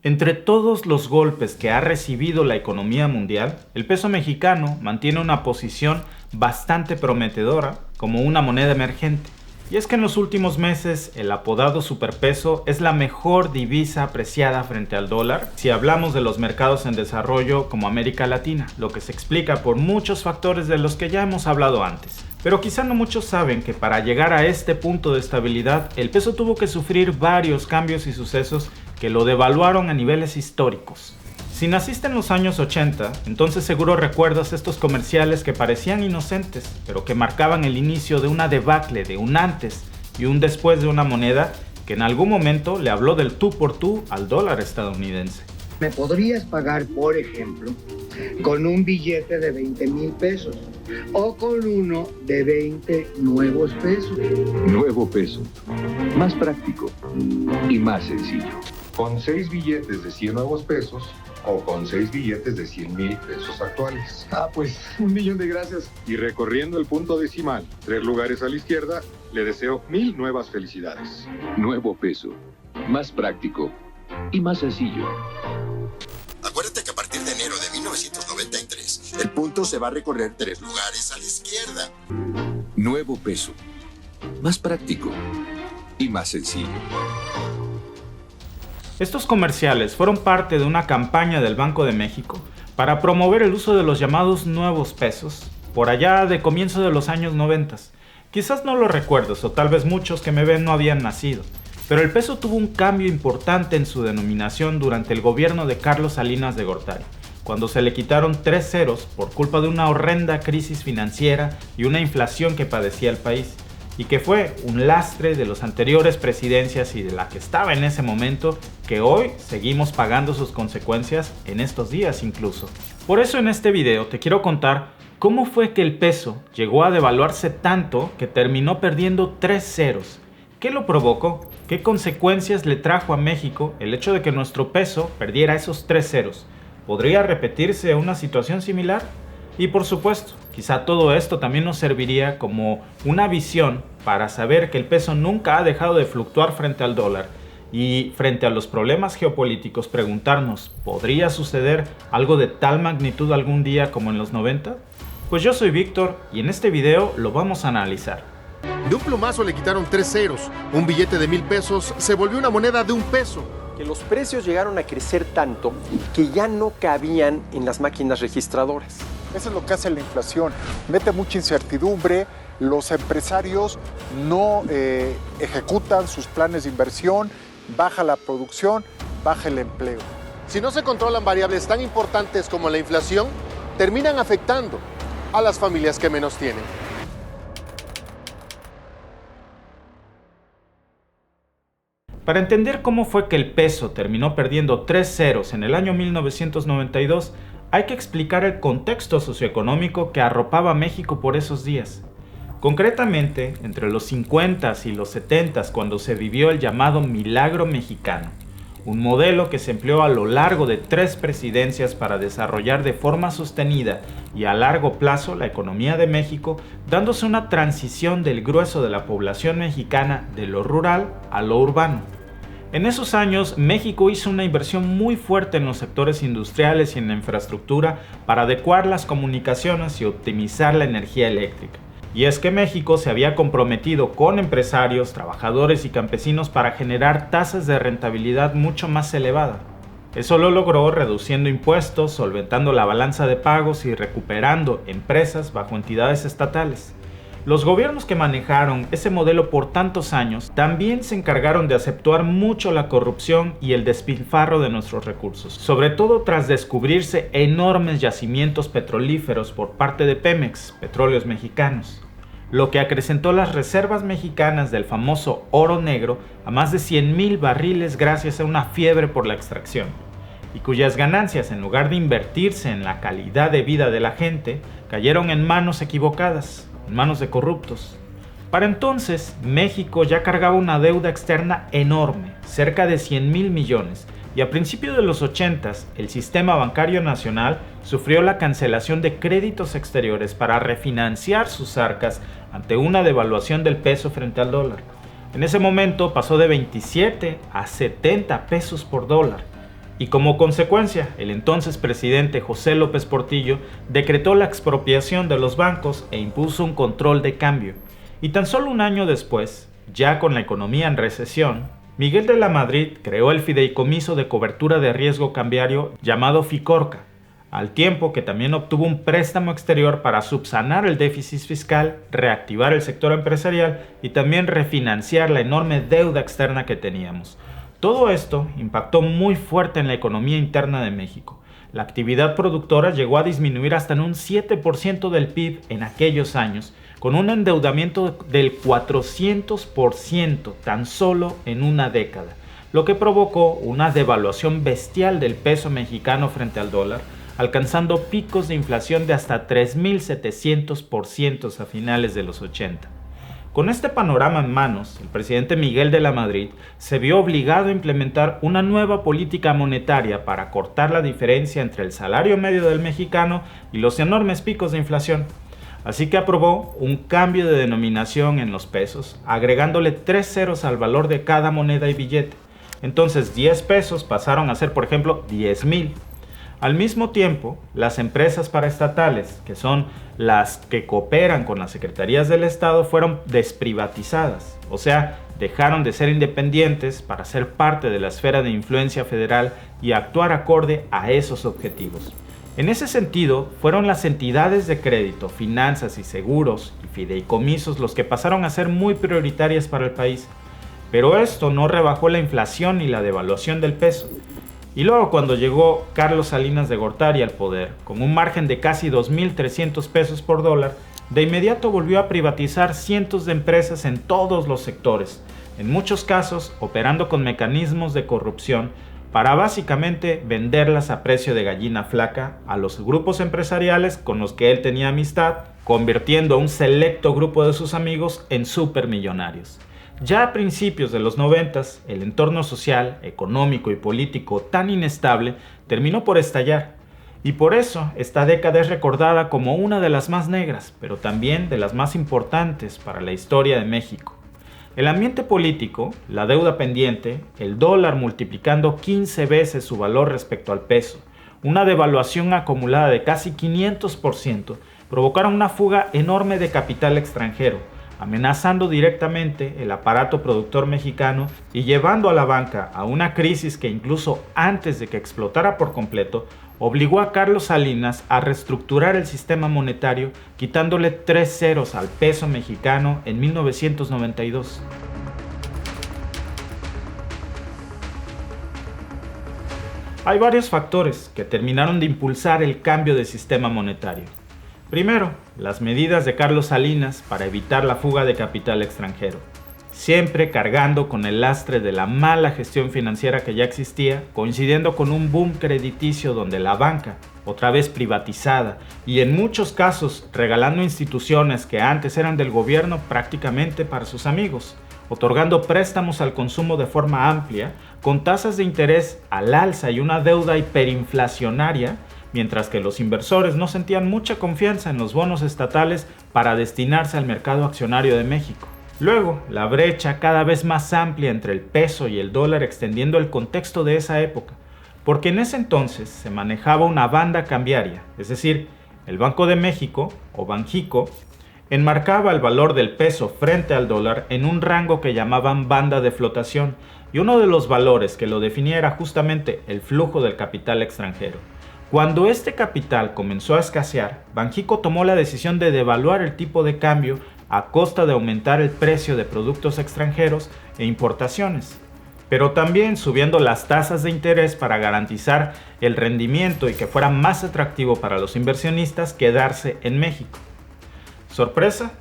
Entre todos los golpes que ha recibido la economía mundial, el peso mexicano mantiene una posición bastante prometedora como una moneda emergente. Y es que en los últimos meses el apodado superpeso es la mejor divisa apreciada frente al dólar si hablamos de los mercados en desarrollo como América Latina, lo que se explica por muchos factores de los que ya hemos hablado antes. Pero quizá no muchos saben que para llegar a este punto de estabilidad, el peso tuvo que sufrir varios cambios y sucesos que lo devaluaron a niveles históricos. Si naciste en los años 80, entonces seguro recuerdas estos comerciales que parecían inocentes, pero que marcaban el inicio de una debacle, de un antes y un después de una moneda que en algún momento le habló del tú por tú al dólar estadounidense. ¿Me podrías pagar, por ejemplo, con un billete de 20,000 pesos o con uno de 20 nuevos pesos? Nuevo peso, más práctico y más sencillo. Con 6 billetes de 100 nuevos pesos o con 6 billetes de 100,000 pesos actuales. Pues, 1,000,000 de gracias. Y recorriendo el punto decimal, 3 lugares a la izquierda, le deseo 1000 nuevas felicidades. Nuevo peso, más práctico y más sencillo. Acuérdate que a partir de enero de 1993, el punto se va a recorrer 3 lugares a la izquierda. Nuevo peso, más práctico y más sencillo. Estos comerciales fueron parte de una campaña del Banco de México para promover el uso de los llamados nuevos pesos, por allá de comienzo de los años 90. Quizás no lo recuerdes o tal vez muchos que me ven no habían nacido, pero el peso tuvo un cambio importante en su denominación durante el gobierno de Carlos Salinas de Gortari, cuando se le quitaron 3 ceros por culpa de una horrenda crisis financiera y una inflación que padecía el país, y que fue un lastre de las anteriores presidencias y de la que estaba en ese momento, que hoy seguimos pagando sus consecuencias en estos días incluso. Por eso en este video te quiero contar cómo fue que el peso llegó a devaluarse tanto que terminó perdiendo 3 ceros. ¿Qué lo provocó? ¿Qué consecuencias le trajo a México el hecho de que nuestro peso perdiera esos 3 ceros? ¿Podría repetirse una situación similar? Y por supuesto, quizá todo esto también nos serviría como una visión para saber que el peso nunca ha dejado de fluctuar frente al dólar y frente a los problemas geopolíticos preguntarnos, ¿podría suceder algo de tal magnitud algún día como en los 90? Pues yo soy Víctor y en este video lo vamos a analizar. De un plumazo le quitaron 3 ceros. Un billete de 1,000 pesos se volvió una moneda de 1 peso. Que los precios llegaron a crecer tanto que ya no cabían en las máquinas registradoras. Eso es lo que hace la inflación, mete mucha incertidumbre, los empresarios no ejecutan sus planes de inversión, baja la producción, baja el empleo. Si no se controlan variables tan importantes como la inflación, terminan afectando a las familias que menos tienen. Para entender cómo fue que el peso terminó perdiendo 3 ceros en el año 1992, hay que explicar el contexto socioeconómico que arropaba a México por esos días. Concretamente, entre los 50s y los 70s, cuando se vivió el llamado Milagro Mexicano, un modelo que se empleó a lo largo de 3 presidencias para desarrollar de forma sostenida y a largo plazo la economía de México, dándose una transición del grueso de la población mexicana de lo rural a lo urbano. En esos años, México hizo una inversión muy fuerte en los sectores industriales y en la infraestructura para adecuar las comunicaciones y optimizar la energía eléctrica. Y es que México se había comprometido con empresarios, trabajadores y campesinos para generar tasas de rentabilidad mucho más elevada. Eso lo logró reduciendo impuestos, solventando la balanza de pagos y recuperando empresas bajo entidades estatales. Los gobiernos que manejaron ese modelo por tantos años también se encargaron de acentuar mucho la corrupción y el despilfarro de nuestros recursos, sobre todo tras descubrirse enormes yacimientos petrolíferos por parte de Pemex, Petróleos Mexicanos, lo que acrecentó las reservas mexicanas del famoso oro negro a más de 100,000 barriles gracias a una fiebre por la extracción, y cuyas ganancias, en lugar de invertirse en la calidad de vida de la gente, cayeron en manos equivocadas, en manos de corruptos. Para entonces, México ya cargaba una deuda externa enorme, cerca de 100,000 millones, y a principios de los 80s, el sistema bancario nacional sufrió la cancelación de créditos exteriores para refinanciar sus arcas ante una devaluación del peso frente al dólar. En ese momento pasó de 27 a 70 pesos por dólar. Y como consecuencia, el entonces presidente José López Portillo decretó la expropiación de los bancos e impuso un control de cambio. Y tan solo un año después, ya con la economía en recesión, Miguel de la Madrid creó el fideicomiso de cobertura de riesgo cambiario llamado Ficorca, al tiempo que también obtuvo un préstamo exterior para subsanar el déficit fiscal, reactivar el sector empresarial y también refinanciar la enorme deuda externa que teníamos. Todo esto impactó muy fuerte en la economía interna de México. La actividad productora llegó a disminuir hasta en un 7% del PIB en aquellos años, con un endeudamiento del 400% tan solo en una década, lo que provocó una devaluación bestial del peso mexicano frente al dólar, alcanzando picos de inflación de hasta 3.700% a finales de los 80. Con este panorama en manos, el presidente Miguel de la Madrid se vio obligado a implementar una nueva política monetaria para cortar la diferencia entre el salario medio del mexicano y los enormes picos de inflación. Así que aprobó un cambio de denominación en los pesos, agregándole 3 ceros al valor de cada moneda y billete. Entonces 10 pesos pasaron a ser, por ejemplo, 10,000. Al mismo tiempo, las empresas paraestatales, que son las que cooperan con las secretarías del Estado, fueron desprivatizadas, o sea, dejaron de ser independientes para ser parte de la esfera de influencia federal y actuar acorde a esos objetivos. En ese sentido, fueron las entidades de crédito, finanzas y seguros y fideicomisos los que pasaron a ser muy prioritarias para el país. Pero esto no rebajó la inflación y la devaluación del peso. Y luego cuando llegó Carlos Salinas de Gortari al poder, con un margen de casi 2.300 pesos por dólar, de inmediato volvió a privatizar cientos de empresas en todos los sectores, en muchos casos operando con mecanismos de corrupción para básicamente venderlas a precio de gallina flaca a los grupos empresariales con los que él tenía amistad, convirtiendo a un selecto grupo de sus amigos en supermillonarios. Ya a principios de los 90s, el entorno social, económico y político tan inestable terminó por estallar. Y por eso esta década es recordada como una de las más negras, pero también de las más importantes para la historia de México. El ambiente político, la deuda pendiente, el dólar multiplicando 15 veces su valor respecto al peso, una devaluación acumulada de casi 500%, provocaron una fuga enorme de capital extranjero, amenazando directamente el aparato productor mexicano y llevando a la banca a una crisis que incluso antes de que explotara por completo, obligó a Carlos Salinas a reestructurar el sistema monetario, quitándole 3 ceros al peso mexicano en 1992. Hay varios factores que terminaron de impulsar el cambio de sistema monetario. Primero, las medidas de Carlos Salinas para evitar la fuga de capital extranjero, siempre cargando con el lastre de la mala gestión financiera que ya existía, coincidiendo con un boom crediticio donde la banca, otra vez privatizada, y en muchos casos regalando instituciones que antes eran del gobierno prácticamente para sus amigos, otorgando préstamos al consumo de forma amplia, con tasas de interés al alza y una deuda hiperinflacionaria, mientras que los inversores no sentían mucha confianza en los bonos estatales para destinarse al mercado accionario de México. Luego, la brecha cada vez más amplia entre el peso y el dólar extendiendo el contexto de esa época, porque en ese entonces se manejaba una banda cambiaria, es decir, el Banco de México, o Banjico, enmarcaba el valor del peso frente al dólar en un rango que llamaban banda de flotación, y uno de los valores que lo definía era justamente el flujo del capital extranjero. Cuando este capital comenzó a escasear, Banjico tomó la decisión de devaluar el tipo de cambio a costa de aumentar el precio de productos extranjeros e importaciones, pero también subiendo las tasas de interés para garantizar el rendimiento y que fuera más atractivo para los inversionistas quedarse en México. ¿Sorpresa?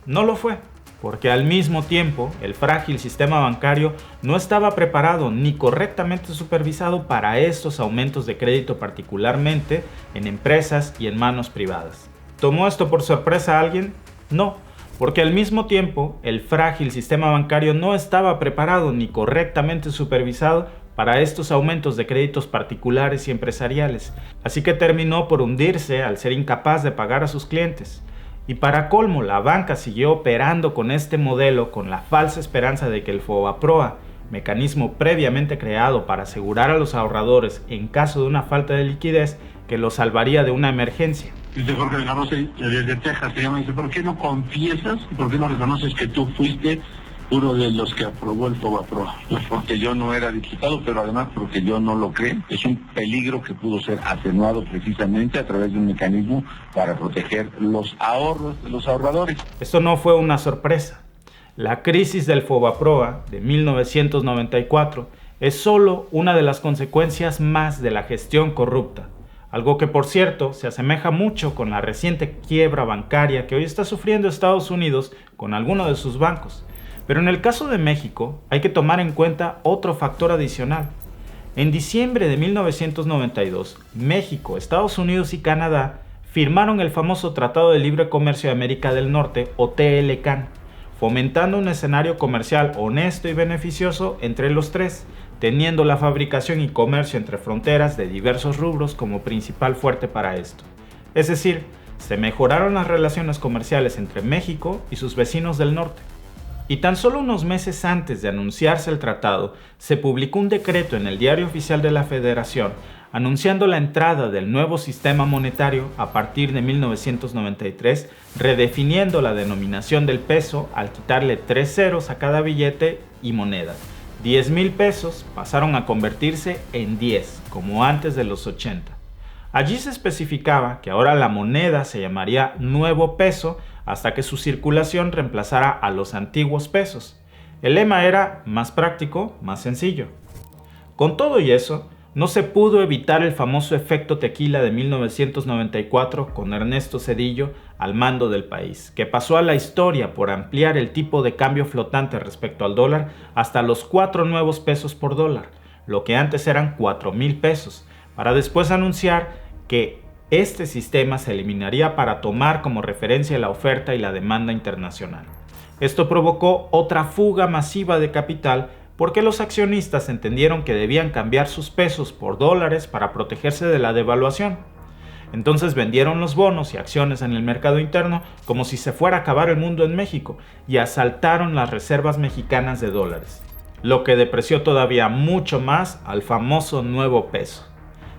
No lo fue, porque al mismo tiempo el frágil sistema bancario no estaba preparado ni correctamente supervisado para estos aumentos de crédito, particularmente en empresas y en manos privadas. ¿Tomó esto por sorpresa a alguien? No, porque al mismo tiempo el frágil sistema bancario no estaba preparado ni correctamente supervisado para estos aumentos de créditos particulares y empresariales, así que terminó por hundirse al ser incapaz de pagar a sus clientes. Y para colmo, la banca siguió operando con este modelo con la falsa esperanza de que el FOBAPROA, mecanismo previamente creado para asegurar a los ahorradores en caso de una falta de liquidez que los salvaría de una emergencia. Dice Jorge de la Rosa, desde Texas, se llama, dice, ¿por qué no confiesas? ¿Por qué no reconoces que tú fuiste uno de los que aprobó el FOBAPROA? Pues porque yo no era diputado, pero además porque yo no lo creo. Es un peligro que pudo ser atenuado precisamente a través de un mecanismo para proteger los ahorros de los ahorradores. Esto no fue una sorpresa. La crisis del FOBAPROA de 1994 es solo una de las consecuencias más de la gestión corrupta. Algo que, por cierto, se asemeja mucho con la reciente quiebra bancaria que hoy está sufriendo Estados Unidos con alguno de sus bancos. Pero en el caso de México hay que tomar en cuenta otro factor adicional. En diciembre de 1992, México, Estados Unidos y Canadá firmaron el famoso Tratado de Libre Comercio de América del Norte, o TLCAN, fomentando un escenario comercial honesto y beneficioso entre los tres, teniendo la fabricación y comercio entre fronteras de diversos rubros como principal fuerte para esto. Es decir, se mejoraron las relaciones comerciales entre México y sus vecinos del norte. Y tan solo unos meses antes de anunciarse el tratado, se publicó un decreto en el Diario Oficial de la Federación anunciando la entrada del nuevo sistema monetario a partir de 1993, redefiniendo la denominación del peso al quitarle 3 ceros a cada billete y moneda. 10,000 pesos pasaron a convertirse en 10, como antes de los 80. Allí se especificaba que ahora la moneda se llamaría nuevo peso hasta que su circulación reemplazara a los antiguos pesos. El lema era más práctico, más sencillo. Con todo y eso, no se pudo evitar el famoso efecto tequila de 1994 con Ernesto Zedillo al mando del país, que pasó a la historia por ampliar el tipo de cambio flotante respecto al dólar hasta los 4 nuevos pesos por dólar, lo que antes eran 4,000 pesos, para después anunciar que este sistema se eliminaría para tomar como referencia la oferta y la demanda internacional. Esto provocó otra fuga masiva de capital porque los accionistas entendieron que debían cambiar sus pesos por dólares para protegerse de la devaluación. Entonces vendieron los bonos y acciones en el mercado interno como si se fuera a acabar el mundo en México y asaltaron las reservas mexicanas de dólares, lo que depreció todavía mucho más al famoso nuevo peso.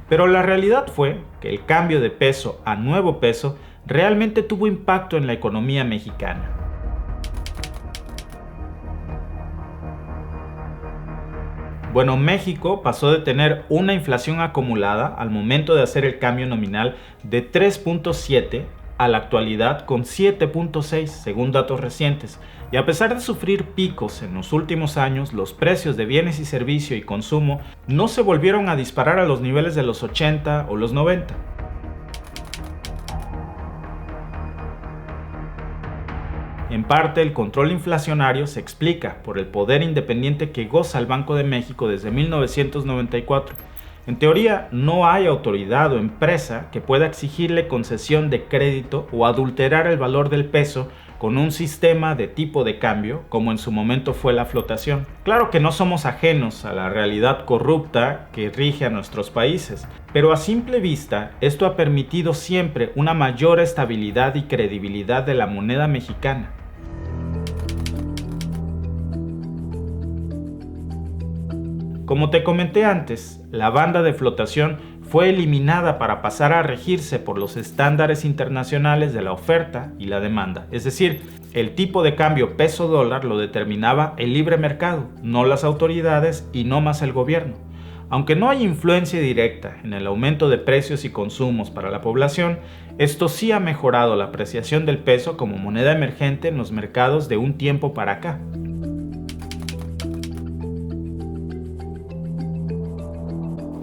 Pero la realidad fue que el cambio de peso a nuevo peso realmente tuvo impacto en la economía mexicana. Bueno, México pasó de tener una inflación acumulada al momento de hacer el cambio nominal de 3.7 a la actualidad con 7.6 según datos recientes. Y a pesar de sufrir picos en los últimos años, los precios de bienes y servicios y consumo no se volvieron a disparar a los niveles de los 80 o los 90. En parte, el control inflacionario se explica por el poder independiente que goza el Banco de México desde 1994. En teoría, no hay autoridad o empresa que pueda exigirle concesión de crédito o adulterar el valor del peso con un sistema de tipo de cambio, como en su momento fue la flotación. Claro que no somos ajenos a la realidad corrupta que rige a nuestros países, pero a simple vista, esto ha permitido siempre una mayor estabilidad y credibilidad de la moneda mexicana. Como te comenté antes, la banda de flotación fue eliminada para pasar a regirse por los estándares internacionales de la oferta y la demanda. Es decir, el tipo de cambio peso-dólar lo determinaba el libre mercado, no las autoridades y no más el gobierno. Aunque no hay influencia directa en el aumento de precios y consumos para la población, esto sí ha mejorado la apreciación del peso como moneda emergente en los mercados de un tiempo para acá.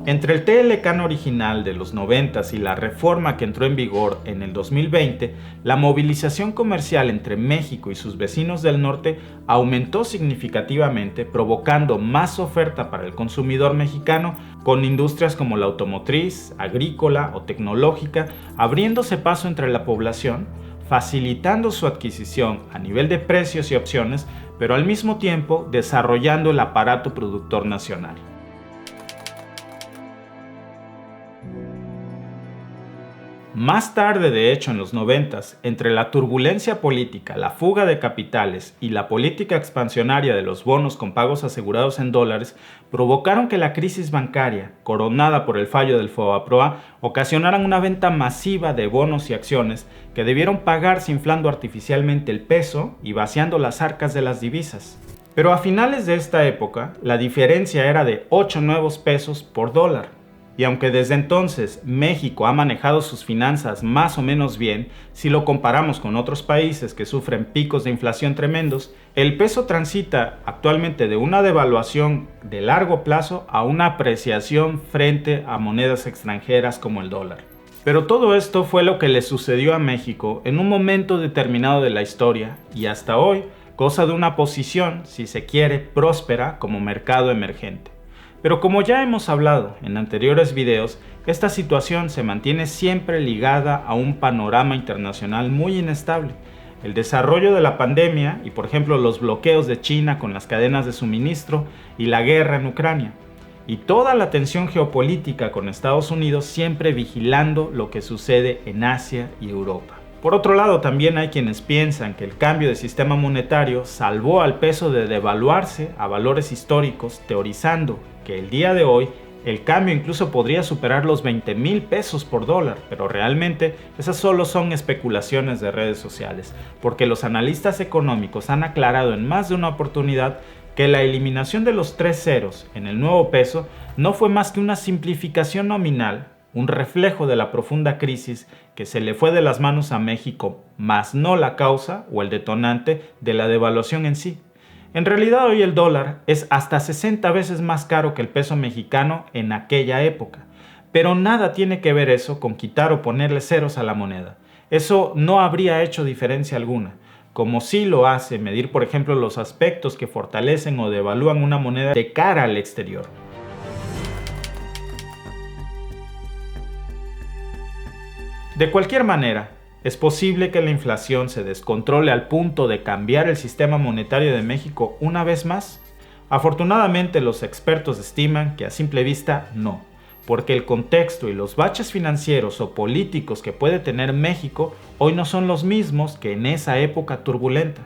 Entre el TLCAN original de los 90s y la reforma que entró en vigor en el 2020, la movilización comercial entre México y sus vecinos del norte aumentó significativamente, provocando más oferta para el consumidor mexicano, con industrias como la automotriz, agrícola o tecnológica abriéndose paso entre la población, facilitando su adquisición a nivel de precios y opciones, pero al mismo tiempo desarrollando el aparato productor nacional. Más tarde, de hecho, en los 90s, entre la turbulencia política, la fuga de capitales y la política expansionaria de los bonos con pagos asegurados en dólares, provocaron que la crisis bancaria, coronada por el fallo del FOBAPROA, ocasionaran una venta masiva de bonos y acciones que debieron pagarse inflando artificialmente el peso y vaciando las arcas de las divisas. Pero a finales de esta época, la diferencia era de 8 nuevos pesos por dólar. Y aunque desde entonces México ha manejado sus finanzas más o menos bien, si lo comparamos con otros países que sufren picos de inflación tremendos, el peso transita actualmente de una devaluación de largo plazo a una apreciación frente a monedas extranjeras como el dólar. Pero todo esto fue lo que le sucedió a México en un momento determinado de la historia y hasta hoy goza de una posición, si se quiere, próspera como mercado emergente. Pero como ya hemos hablado en anteriores videos, esta situación se mantiene siempre ligada a un panorama internacional muy inestable. El desarrollo de la pandemia y, por ejemplo, los bloqueos de China con las cadenas de suministro y la guerra en Ucrania. Y toda la tensión geopolítica con Estados Unidos siempre vigilando lo que sucede en Asia y Europa. Por otro lado, también hay quienes piensan que el cambio de sistema monetario salvó al peso de devaluarse a valores históricos, teorizando que el día de hoy el cambio incluso podría superar los 20,000 pesos por dólar, pero realmente esas solo son especulaciones de redes sociales, porque los analistas económicos han aclarado en más de una oportunidad que la eliminación de los 3 ceros en el nuevo peso no fue más que una simplificación nominal, un reflejo de la profunda crisis que se le fue de las manos a México, más no la causa o el detonante de la devaluación en sí. En realidad hoy el dólar es hasta 60 veces más caro que el peso mexicano en aquella época, pero nada tiene que ver eso con quitar o ponerle ceros a la moneda. Eso no habría hecho diferencia alguna, como sí lo hace medir, por ejemplo, los aspectos que fortalecen o devalúan una moneda de cara al exterior. De cualquier manera, es posible que la inflación se descontrole al punto de cambiar el sistema monetario de México una vez más. Afortunadamente, los expertos estiman que a simple vista no, porque el contexto y los baches financieros o políticos que puede tener México hoy no son los mismos que en esa época turbulenta.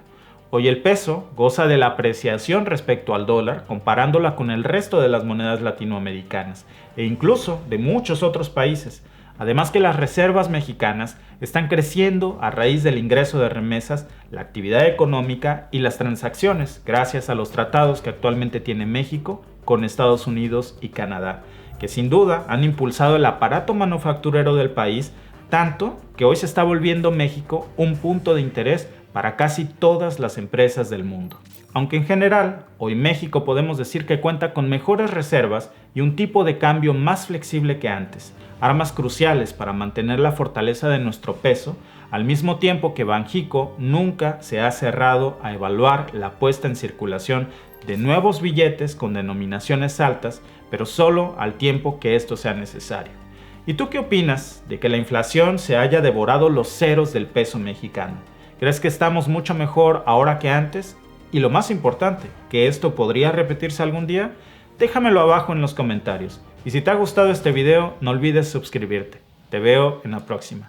Hoy el peso goza de la apreciación respecto al dólar, comparándola con el resto de las monedas latinoamericanas e incluso de muchos otros países. Además que las reservas mexicanas están creciendo a raíz del ingreso de remesas, la actividad económica y las transacciones, gracias a los tratados que actualmente tiene México con Estados Unidos y Canadá, que sin duda han impulsado el aparato manufacturero del país, tanto que hoy se está volviendo México un punto de interés para casi todas las empresas del mundo. Aunque en general, hoy México podemos decir que cuenta con mejores reservas y un tipo de cambio más flexible que antes, armas cruciales para mantener la fortaleza de nuestro peso, al mismo tiempo que Banxico nunca se ha cerrado a evaluar la puesta en circulación de nuevos billetes con denominaciones altas, pero solo al tiempo que esto sea necesario. ¿Y tú qué opinas de que la inflación se haya devorado los ceros del peso mexicano? ¿Crees que estamos mucho mejor ahora que antes? Y lo más importante, ¿que esto podría repetirse algún día? Déjamelo abajo en los comentarios. Y si te ha gustado este video, no olvides suscribirte. Te veo en la próxima.